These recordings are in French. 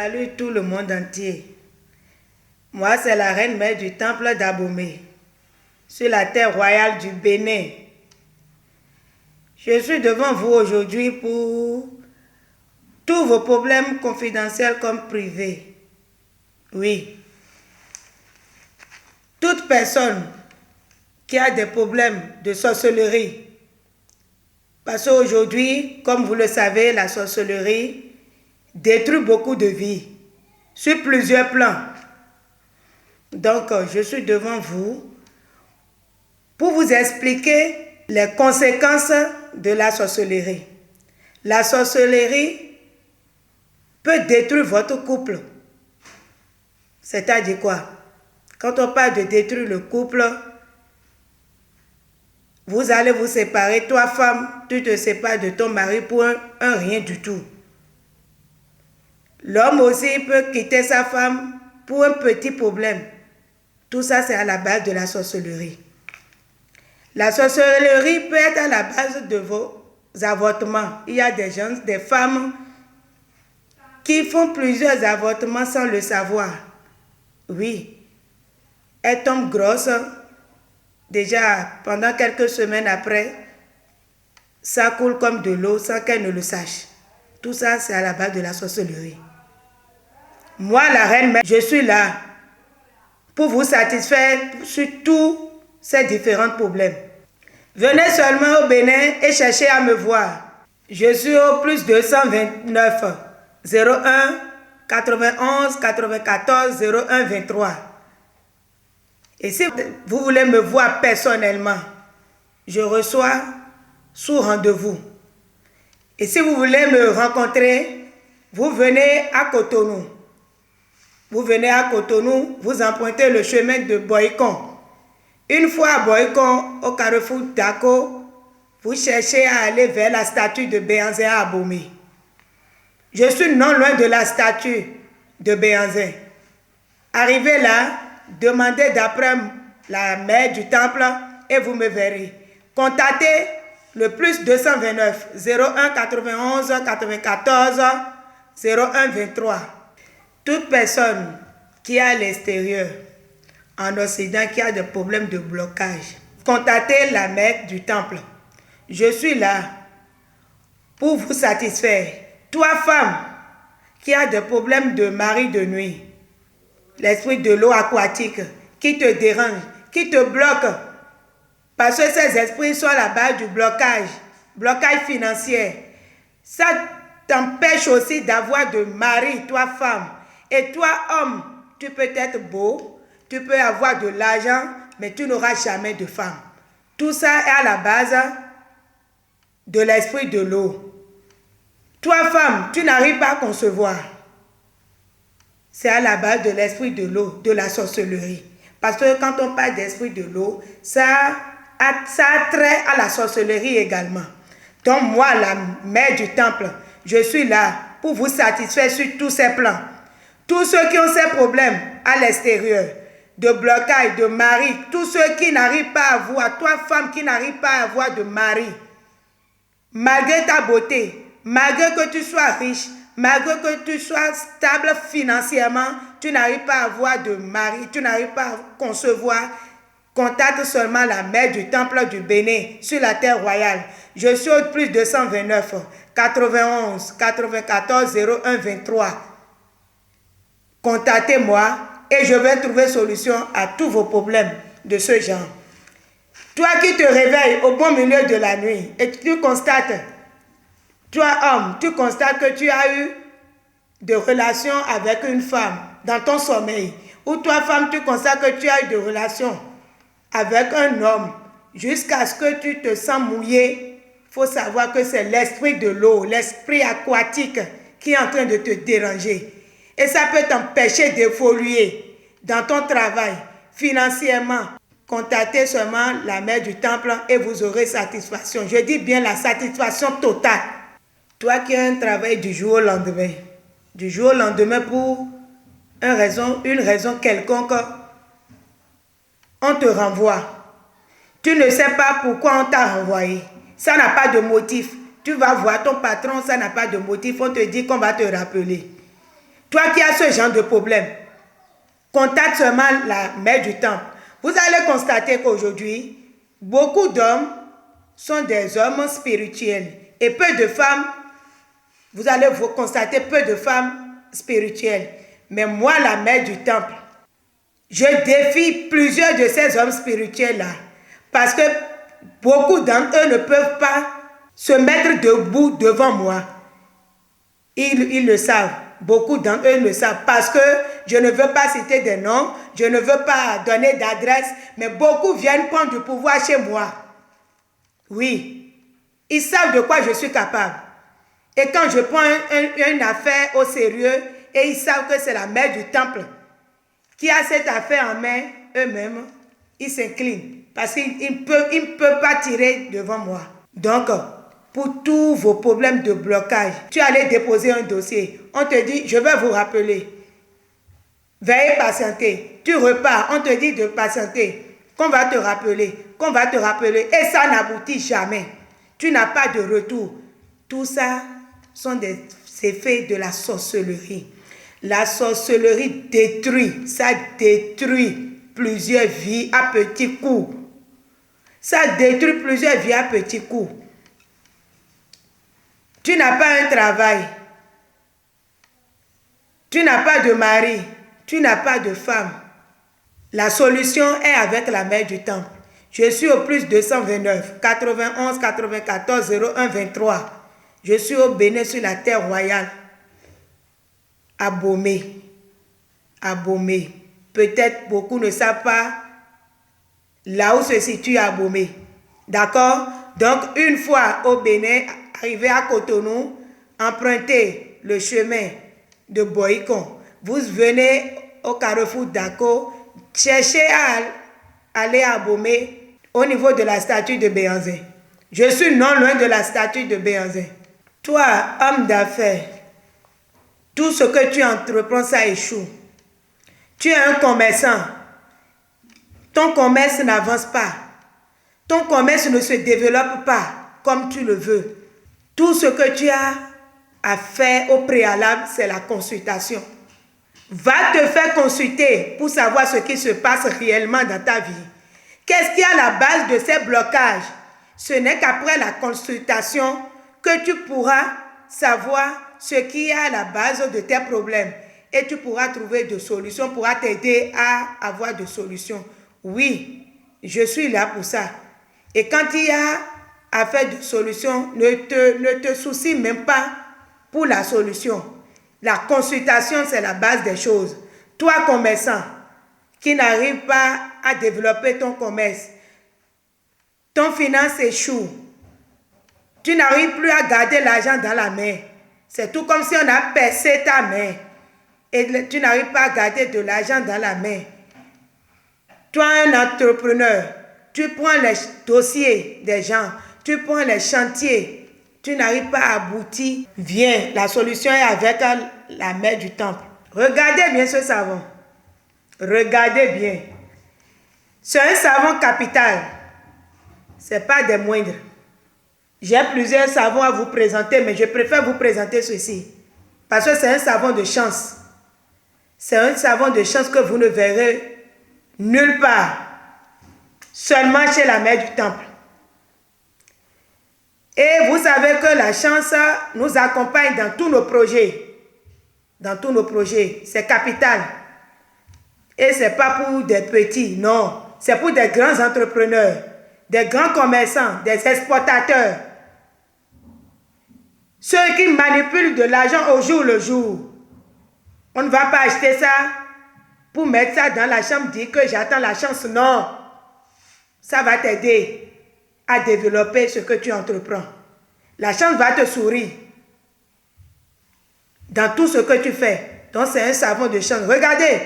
Salut tout le monde entier. Moi, c'est la reine mère du temple d'Abomey, sur la terre royale du Bénin. Je suis devant vous aujourd'hui pour tous vos problèmes confidentiels comme privés. Oui. Toute personne qui a des problèmes de sorcellerie, parce qu'aujourd'hui, comme vous le savez, la sorcellerie détruit beaucoup de vies sur plusieurs plans. Donc, je suis devant vous pour vous expliquer les conséquences de la sorcellerie. La sorcellerie peut détruire votre couple. C'est-à-dire quoi? Quand on parle de détruire le couple, vous allez vous séparer. Toi, femme, tu te sépares de ton mari pour un rien du tout. L'homme aussi peut quitter sa femme pour un petit problème. Tout ça, c'est à la base de la sorcellerie. La sorcellerie peut être à la base de vos avortements. Il y a des gens, des femmes qui font plusieurs avortements sans le savoir. Oui. Elles tombent grosses. Déjà, pendant quelques semaines après, ça coule comme de l'eau sans qu'elles ne le sachent. Tout ça, c'est à la base de la sorcellerie. Moi, la reine, je suis là pour vous satisfaire sur tous ces différents problèmes. Venez seulement au Bénin et cherchez à me voir. Je suis au plus 229 01 91 94 01 23. Et si vous voulez me voir personnellement, je reçois sous rendez-vous. Et si vous voulez me rencontrer, vous venez à Cotonou. Vous venez à Cotonou, vous empruntez le chemin de Boycon. Une fois à Boycon, au carrefour d'Ako, vous cherchez à aller vers la statue de Béhanzin à Abomey. Je suis non loin de la statue de Béhanzin. Arrivez là, demandez d'après la mère du temple et vous me verrez. Contactez le plus 229 01 91 94 01 23. Toute personne qui est à l'extérieur, en Occident, qui a des problèmes de blocage, contactez la mère du temple. Je suis là pour vous satisfaire. Toi, femme, qui a des problèmes de mari de nuit, l'esprit de l'eau aquatique, qui te dérange, qui te bloque, parce que ces esprits sont à la base du blocage financier. Ça t'empêche aussi d'avoir de mari, toi, femme. Et toi, homme, tu peux être beau, tu peux avoir de l'argent, mais tu n'auras jamais de femme. Tout ça est à la base de l'esprit de l'eau. Toi, femme, tu n'arrives pas à concevoir. C'est à la base de l'esprit de l'eau, de la sorcellerie. Parce que quand on parle d'esprit de l'eau, ça a trait à la sorcellerie également. Donc moi, la mère du temple, je suis là pour vous satisfaire sur tous ces plans. Tous ceux qui ont ces problèmes à l'extérieur, de blocage, de mari, tous ceux qui n'arrivent pas à avoir, toi femme qui n'arrive pas à avoir de mari, malgré ta beauté, malgré que tu sois riche, malgré que tu sois stable financièrement, tu n'arrives pas à avoir de mari, tu n'arrives pas à concevoir, contacte seulement la mère du temple du Bénin sur la terre royale. Je suis au plus 229 91 94 01 23. Contactez-moi et je vais trouver solution à tous vos problèmes de ce genre. Toi qui te réveilles au bon milieu de la nuit et tu constates, toi homme, tu constates que tu as eu des relations avec une femme dans ton sommeil. Ou toi femme, tu constates que tu as eu des relations avec un homme jusqu'à ce que tu te sens mouillé. Il faut savoir que c'est l'esprit de l'eau, l'esprit aquatique qui est en train de te déranger. Et ça peut t'empêcher d'évoluer dans ton travail, financièrement. Contactez seulement la mère du temple et vous aurez satisfaction. Je dis bien la satisfaction totale. Toi qui as un travail du jour au lendemain, pour une raison quelconque, on te renvoie. Tu ne sais pas pourquoi on t'a renvoyé. Ça n'a pas de motif. Tu vas voir ton patron, ça n'a pas de motif. On te dit qu'on va te rappeler. Toi qui as ce genre de problème, contacte seulement la mère du temple. Vous allez constater qu'aujourd'hui, beaucoup d'hommes sont des hommes spirituels et peu de femmes, vous allez vous constater peu de femmes spirituelles. Mais moi, la mère du temple, je défie plusieurs de ces hommes spirituels-là parce que beaucoup d'entre eux ne peuvent pas se mettre debout devant moi. Ils le savent. Beaucoup d'entre eux le savent parce que je ne veux pas citer des noms, je ne veux pas donner d'adresse, mais beaucoup viennent prendre du pouvoir chez moi. Oui, ils savent de quoi je suis capable. Et quand je prends une affaire au sérieux, et ils savent que c'est la mère du temple qui a cette affaire en main, eux-mêmes, ils s'inclinent parce qu'ils ne peuvent pas tirer devant moi. Donc, pour tous vos problèmes de blocage, tu allais déposer un dossier. On te dit, je vais vous rappeler. Veuillez patienter. Tu repars, on te dit de patienter. Qu'on va te rappeler, qu'on va te rappeler. Et ça n'aboutit jamais. Tu n'as pas de retour. Tout ça sont des effets de la sorcellerie. La sorcellerie détruit, ça détruit plusieurs vies à petits coups. Ça détruit plusieurs vies à petits coups. Tu n'as pas un travail. Tu n'as pas de mari. Tu n'as pas de femme. La solution est avec la mère du temple. Je suis au plus 229, 91, 94, 01, 23. Je suis au Bénin sur la terre royale. Abomey. Abomey. Peut-être beaucoup ne savent pas là où se situe Abomey. D'accord? Donc, une fois au Bénin, arrivé à Cotonou, empruntez le chemin de Boïcon. Vous venez au carrefour d'Ako, cherchez à aller à Abomey au niveau de la statue de Béhanzin. Je suis non loin de la statue de Béhanzin. Toi, homme d'affaires, tout ce que tu entreprends, ça échoue. Tu es un commerçant. Ton commerce n'avance pas. Ton commerce ne se développe pas comme tu le veux. Tout ce que tu as à faire au préalable, c'est la consultation. Va te faire consulter pour savoir ce qui se passe réellement dans ta vie. Qu'est-ce qui est à la base de ces blocages? Ce n'est qu'après la consultation que tu pourras savoir ce qui est à la base de tes problèmes. Et tu pourras trouver des solutions, pourras t'aider à avoir des solutions. Oui, je suis là pour ça. Et quand il y a affaire de solution, ne te soucie même pas pour la solution. La consultation, c'est la base des choses. Toi, commerçant, qui n'arrive pas à développer ton commerce, ton finance échoue. Tu n'arrives plus à garder l'argent dans la main. C'est tout comme si on a percé ta main. Et tu n'arrives pas à garder de l'argent dans la main. Toi, un entrepreneur, tu prends les dossiers des gens, tu prends les chantiers, tu n'arrives pas à aboutir. Viens, la solution est avec la mère du temple. Regardez bien ce savon. Regardez bien. C'est un savon capital. Ce n'est pas des moindres. J'ai plusieurs savons à vous présenter, mais je préfère vous présenter ceci. Parce que c'est un savon de chance. C'est un savon de chance que vous ne verrez nulle part. Seulement chez la mère du temple. Et vous savez que la chance nous accompagne dans tous nos projets. Dans tous nos projets. C'est capital. Et ce n'est pas pour des petits, non. C'est pour des grands entrepreneurs, des grands commerçants, des exportateurs. Ceux qui manipulent de l'argent au jour le jour. On ne va pas acheter ça pour mettre ça dans la chambre, dire que j'attends la chance. Non. Ça va t'aider à développer ce que tu entreprends. La chance va te sourire dans tout ce que tu fais. Donc c'est un savon de chance. Regardez,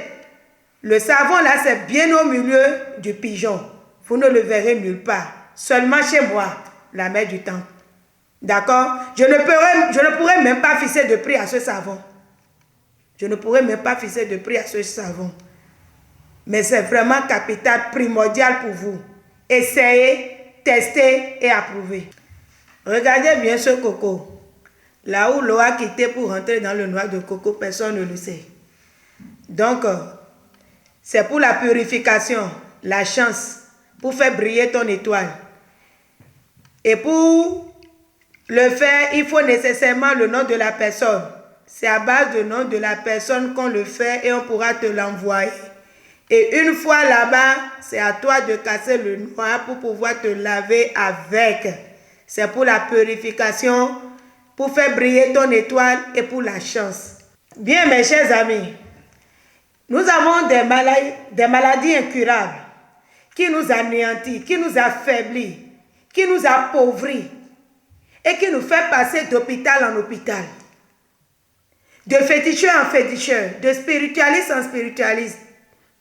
le savon là, c'est bien au milieu du pigeon. Vous ne le verrez nulle part. Seulement chez moi, la mère du temple. D'accord? Je ne pourrais même pas fixer de prix à ce savon. Je ne pourrais même pas fixer de prix à ce savon. Mais c'est vraiment capital, primordial pour vous. Essayez, testez et approuvez. Regardez bien ce coco. Là où l'eau a quitté pour rentrer dans le noix de coco, personne ne le sait. Donc, c'est pour la purification, la chance, pour faire briller ton étoile. Et pour le faire, il faut nécessairement le nom de la personne. C'est à base du nom de la personne qu'on le fait et on pourra te l'envoyer. Et une fois là-bas, c'est à toi de casser le noir pour pouvoir te laver avec. C'est pour la purification, pour faire briller ton étoile et pour la chance. Bien, mes chers amis, nous avons des maladies incurables qui nous anéantissent, qui nous affaiblissent, qui nous appauvrit et qui nous fait passer d'hôpital en hôpital, de féticheur en féticheur, de spiritualiste en spiritualiste,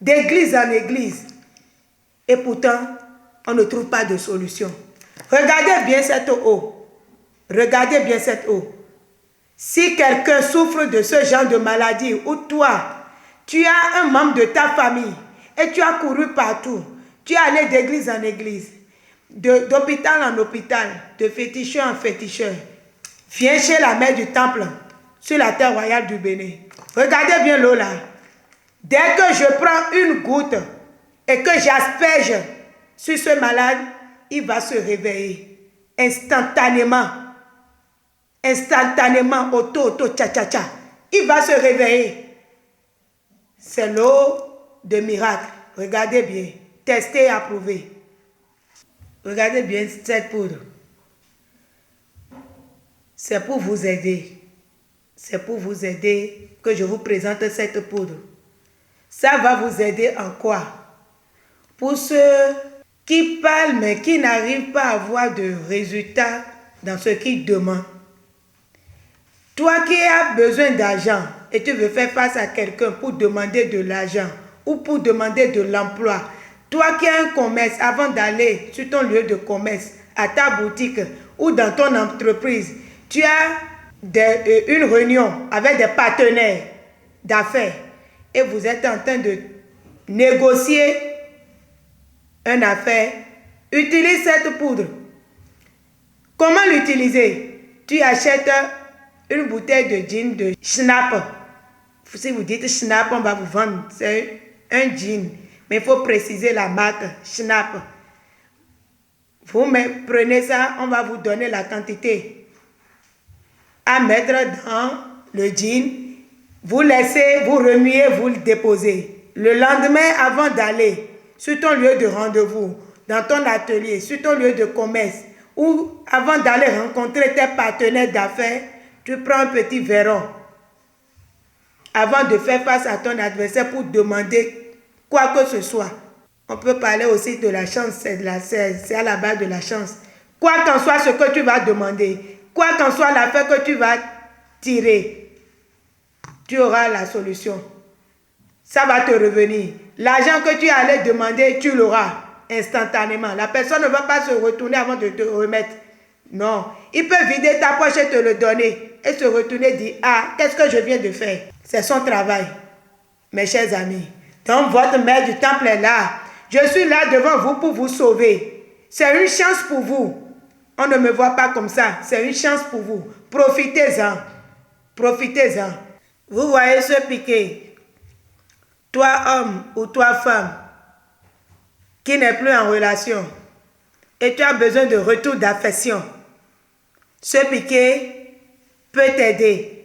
d'église en église. Et pourtant, on ne trouve pas de solution. Regardez bien cette eau. Regardez bien cette eau. Si quelqu'un souffre de ce genre de maladie, ou toi, tu as un membre de ta famille et tu as couru partout, tu es allé d'église en église, d'hôpital en hôpital, de féticheur en féticheur, viens chez la mère du temple, sur la terre royale du Bénin. Regardez bien l'eau là. Dès que je prends une goutte et que j'asperge sur ce malade, il va se réveiller instantanément. Instantanément, tcha. Il va se réveiller. C'est l'eau de miracle. Regardez bien. Testez et approuvez. Regardez bien cette poudre. C'est pour vous aider. C'est pour vous aider que je vous présente cette poudre. Ça va vous aider en quoi? Pour ceux qui parlent mais qui n'arrivent pas à avoir de résultats dans ce qu'ils demandent. Toi qui as besoin d'argent et tu veux faire face à quelqu'un pour demander de l'argent ou pour demander de l'emploi. Toi qui as un commerce, avant d'aller sur ton lieu de commerce, à ta boutique ou dans ton entreprise, tu as une réunion avec des partenaires d'affaires et vous êtes en train de négocier une affaire, utilise cette poudre. Comment l'utiliser? Tu achètes une bouteille de gin de Schnapp. Si vous dites Schnapp, on va vous vendre. C'est un gin. Mais il faut préciser la marque Schnapp. Vous prenez ça, on va vous donner la quantité à mettre dans le gin. Vous laissez, vous remuez, vous le déposez. Le lendemain, avant d'aller sur ton lieu de rendez-vous, dans ton atelier, sur ton lieu de commerce, ou avant d'aller rencontrer tes partenaires d'affaires, tu prends un petit verron avant de faire face à ton adversaire pour demander quoi que ce soit. On peut parler aussi de la chance, c'est à la base de la chance. Quoi qu'en soit ce que tu vas demander, quoi qu'en soit l'affaire que tu vas tirer, tu auras la solution. Ça va te revenir. L'argent que tu allais demander, tu l'auras instantanément. La personne ne va pas se retourner avant de te remettre. Non. Il peut vider ta poche et te le donner. Et se retourner et dire, ah, qu'est-ce que je viens de faire? C'est son travail, mes chers amis. Donc votre mère du temple est là. Je suis là devant vous pour vous sauver. C'est une chance pour vous. On ne me voit pas comme ça. C'est une chance pour vous. Profitez-en. Profitez-en. Vous voyez ce piquet. Toi homme ou toi femme qui n'est plus en relation et tu as besoin de retour d'affection. Ce piquet peut t'aider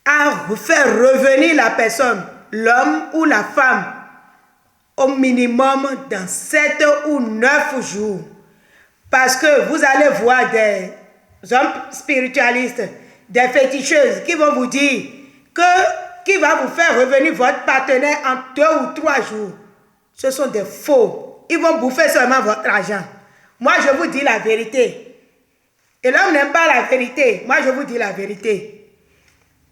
à faire revenir la personne, l'homme ou la femme, au minimum dans 7 ou 9 jours. Parce que vous allez voir des hommes spiritualistes, des féticheuses qui vont vous dire qui va vous faire revenir votre partenaire en 2 ou 3 jours. Ce sont des faux. Ils vont bouffer seulement votre argent. Moi, je vous dis la vérité. Et l'homme n'aime pas la vérité. Moi, je vous dis la vérité.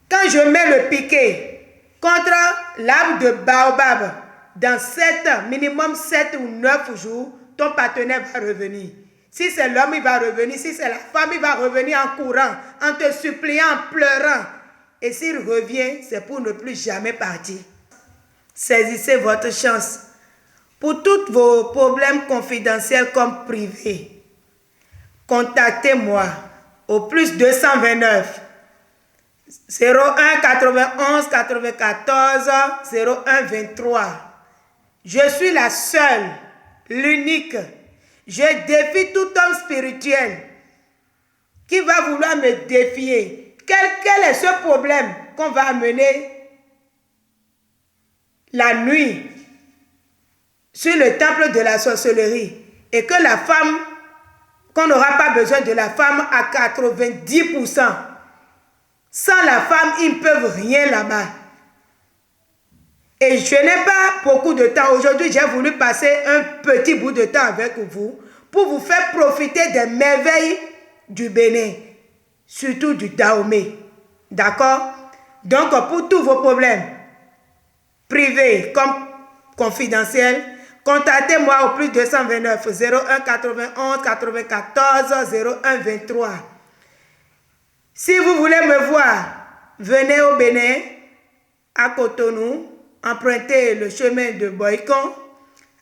Quand je mets le piquet contre l'arbre de baobab, dans 7, minimum 7 ou 9 jours, ton partenaire va revenir. Si c'est l'homme, il va revenir. Si c'est la femme, il va revenir en courant, en te suppliant, en pleurant. Et s'il revient, c'est pour ne plus jamais partir. Saisissez votre chance. Pour tous vos problèmes confidentiels comme privés, contactez-moi au +229 01 91 94 01 23. Je suis la seule, l'unique. Je défie tout homme spirituel qui va vouloir me défier. Quel est ce problème qu'on va amener la nuit sur le temple de la sorcellerie et que la femme, qu'on n'aura pas besoin de la femme à 90%. Sans la femme, ils ne peuvent rien là-bas. Et je n'ai pas beaucoup de temps. Aujourd'hui, j'ai voulu passer un petit bout de temps avec vous pour vous faire profiter des merveilles du Bénin, surtout du Dahomey. D'accord? Donc, pour tous vos problèmes privés comme confidentiels, contactez-moi au plus 229 01 91 94 01 23. Si vous voulez me voir, venez au Bénin, à Cotonou, empruntez le chemin de Boycon.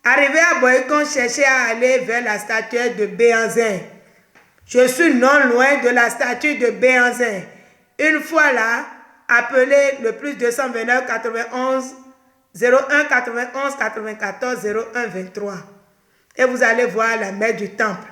Arrivez à Boycon, cherchez à aller vers la statue de Béhanzin. Je suis non loin de la statue de Béhanzin. Une fois là, appelez le plus 229 91 01 91 94 01 23. Et vous allez voir la mère du temple.